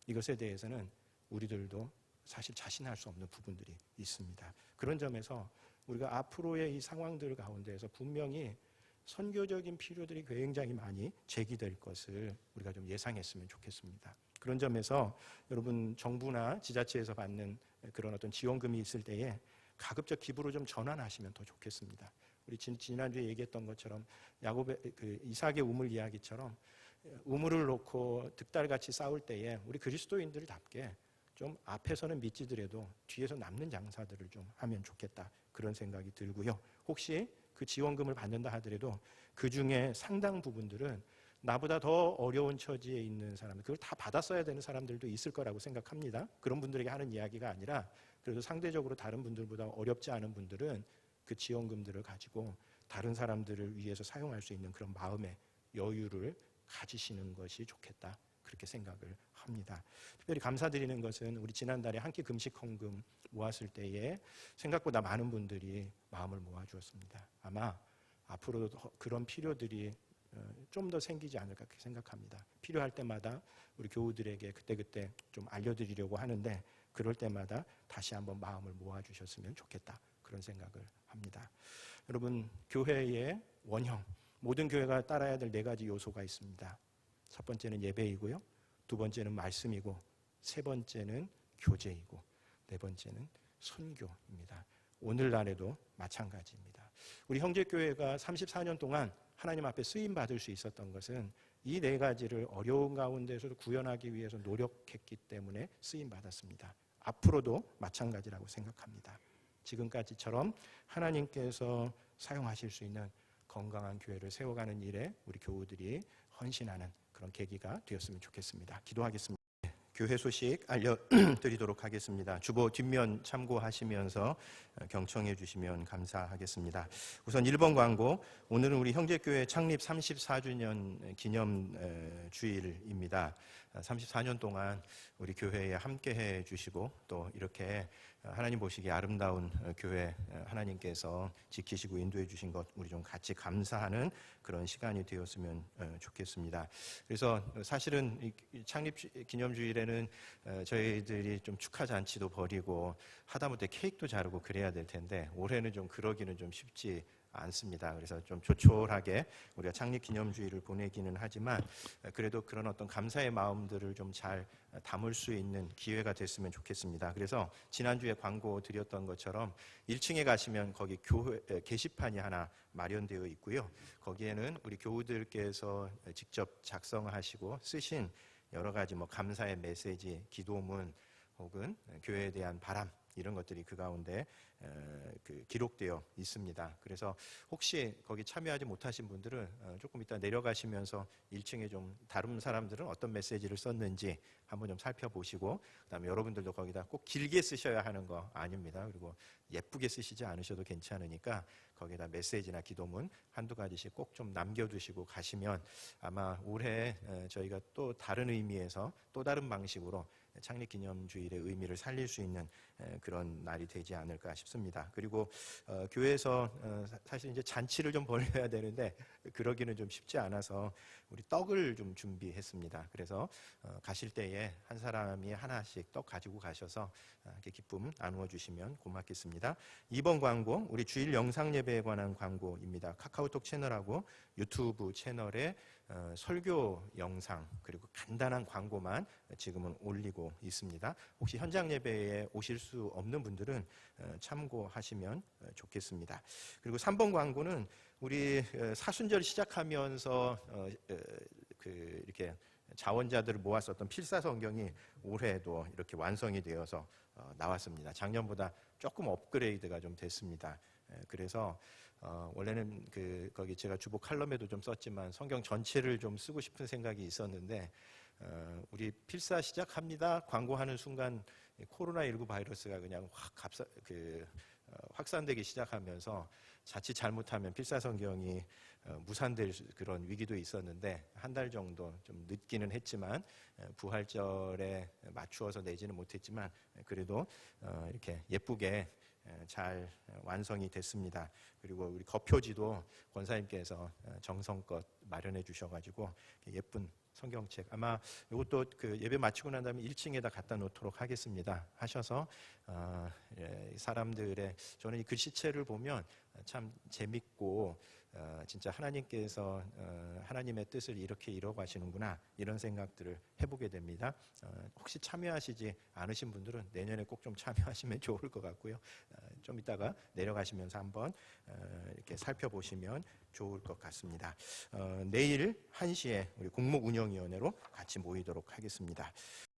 이것에 대해서는 우리들도 사실 자신할 수 없는 부분들이 있습니다. 그런 점에서 우리가 앞으로의 이 상황들 가운데에서 분명히 선교적인 필요들이 굉장히 많이 제기될 것을 우리가 좀 예상했으면 좋겠습니다. 그런 점에서 여러분 정부나 지자체에서 받는 그런 어떤 지원금이 있을 때에 가급적 기부로 좀 전환하시면 더 좋겠습니다. 우리 지난주에 얘기했던 것처럼 야곱의 그 이삭의 우물 이야기처럼 우물을 놓고 득달같이 싸울 때에 우리 그리스도인들답게 좀 앞에서는 믿지더라도 뒤에서 남는 장사들을 좀 하면 좋겠다, 그런 생각이 들고요. 혹시 그 지원금을 받는다 하더라도 그 중에 상당 부분들은 나보다 더 어려운 처지에 있는 사람들, 그걸 다 받았어야 되는 사람들도 있을 거라고 생각합니다. 그런 분들에게 하는 이야기가 아니라 그래도 상대적으로 다른 분들보다 어렵지 않은 분들은 그 지원금들을 가지고 다른 사람들을 위해서 사용할 수 있는 그런 마음의 여유를 가지시는 것이 좋겠다, 그렇게 생각을 합니다. 특별히 감사드리는 것은 우리 지난달에 한 끼 금식 헌금 모았을 때에 생각보다 많은 분들이 마음을 모아주었습니다. 아마 앞으로도 그런 필요들이 좀 더 생기지 않을까 생각합니다. 필요할 때마다 우리 교우들에게 그때그때 좀 알려드리려고 하는데 그럴 때마다 다시 한번 마음을 모아주셨으면 좋겠다, 그런 생각을 합니다. 여러분, 교회의 원형, 모든 교회가 따라야 될 4가지 요소가 있습니다. 첫 번째는 예배이고요, 두 번째는 말씀이고, 세 번째는 교제이고, 네 번째는 선교입니다. 오늘날에도 마찬가지입니다. 우리 형제교회가 34년 동안 하나님 앞에 쓰임받을 수 있었던 것은 이 4가지를 어려운 가운데서도 구현하기 위해서 노력했기 때문에 쓰임받았습니다. 앞으로도 마찬가지라고 생각합니다. 지금까지처럼 하나님께서 사용하실 수 있는 건강한 교회를 세워가는 일에 우리 교우들이 헌신하는 그런 계기가 되었으면 좋겠습니다. 기도하겠습니다. 교회 소식 알려드리도록 하겠습니다. 주보 뒷면 참고하시면서 경청해 주시면 감사하겠습니다. 우선 1번 광고, 오늘은 우리 형제교회 창립 34주년 기념 주일입니다. 34년 동안 우리 교회에 함께해 주시고 또 이렇게 하나님 보시기에 아름다운 교회 하나님께서 지키시고 인도해 주신 것 우리 좀 같이 감사하는 그런 시간이 되었으면 좋겠습니다. 그래서 사실은 창립 기념주일에는 저희들이 좀 축하 잔치도 벌이고 하다못해 케이크도 자르고 그래야 될 텐데 올해는 좀 그러기는 좀 쉽지 않습니다. 그래서 좀 조촐하게 우리가 창립 기념주의를 보내기는 하지만 그래도 그런 어떤 감사의 마음들을 좀 잘 담을 수 있는 기회가 됐으면 좋겠습니다. 그래서 지난주에 광고 드렸던 것처럼 1층에 가시면 거기 교회 게시판이 하나 마련되어 있고요. 거기에는 우리 교우들께서 직접 작성하시고 쓰신 여러 가지 감사의 메시지, 기도문 혹은 교회에 대한 바람, 이런 것들이 그 가운데 기록되어 있습니다. 그래서 혹시 거기 참여하지 못하신 분들은 조금 이따 내려가시면서 1층에 좀 다른 사람들은 어떤 메시지를 썼는지 한번 좀 살펴보시고, 그다음에 여러분들도 거기다 꼭 길게 쓰셔야 하는 거 아닙니다. 그리고 예쁘게 쓰시지 않으셔도 괜찮으니까 거기다 메시지나 기도문 한두 가지씩 꼭 좀 남겨두시고 가시면 아마 올해 저희가 또 다른 의미에서 또 다른 방식으로 창립기념주일의 의미를 살릴 수 있는 그런 날이 되지 않을까 싶습니다. 그리고 교회에서 사실 이제 잔치를 좀 벌여야 되는데 그러기는 좀 쉽지 않아서 우리 떡을 좀 준비했습니다. 그래서 가실 때에 한 사람이 하나씩 떡 가지고 가셔서 이렇게 기쁨 나누어 주시면 고맙겠습니다. 2번 광고, 우리 주일 영상 예배에 관한 광고입니다. 카카오톡 채널하고 유튜브 채널에 설교 영상 그리고 간단한 광고만 지금은 올리고 있습니다. 혹시 현장 예배에 오실 수 없는 분들은 참고하시면 좋겠습니다. 그리고 3번 광고는 우리 사순절 시작하면서 이렇게 자원자들을 모았었던 필사성경이 올해도 이렇게 완성이 되어서 나왔습니다. 작년보다 조금 업그레이드가 좀 됐습니다. 그래서 원래는 거기 제가 주보 칼럼에도 좀 썼지만 성경 전체를 좀 쓰고 싶은 생각이 있었는데 우리 필사 시작합니다 광고하는 순간 코로나19 바이러스가 그냥 확산되기 시작하면서 자칫 잘못하면 필사성경이 무산될 그런 위기도 있었는데 한 달 정도 좀 늦기는 했지만 부활절에 맞추어서 내지는 못했지만 그래도 이렇게 예쁘게 잘 완성이 됐습니다. 그리고 우리 겉표지도 권사님께서 정성껏 마련해 주셔가지고 예쁜 성경책 아마 이것도 예배 마치고 난 다음에 1층에다 갖다 놓도록 하겠습니다. 하셔서 사람들의 저는 이 글씨체를 보면 참 재밌고 진짜 하나님께서 하나님의 뜻을 이렇게 이뤄가시는구나 이런 생각들을 해보게 됩니다. 혹시 참여하시지 않으신 분들은 내년에 꼭 좀 참여하시면 좋을 것 같고요. 좀 이따가 내려가시면서 한번 이렇게 살펴보시면 좋을 것 같습니다. 내일 1시에 우리 공목운영위원회로 같이 모이도록 하겠습니다.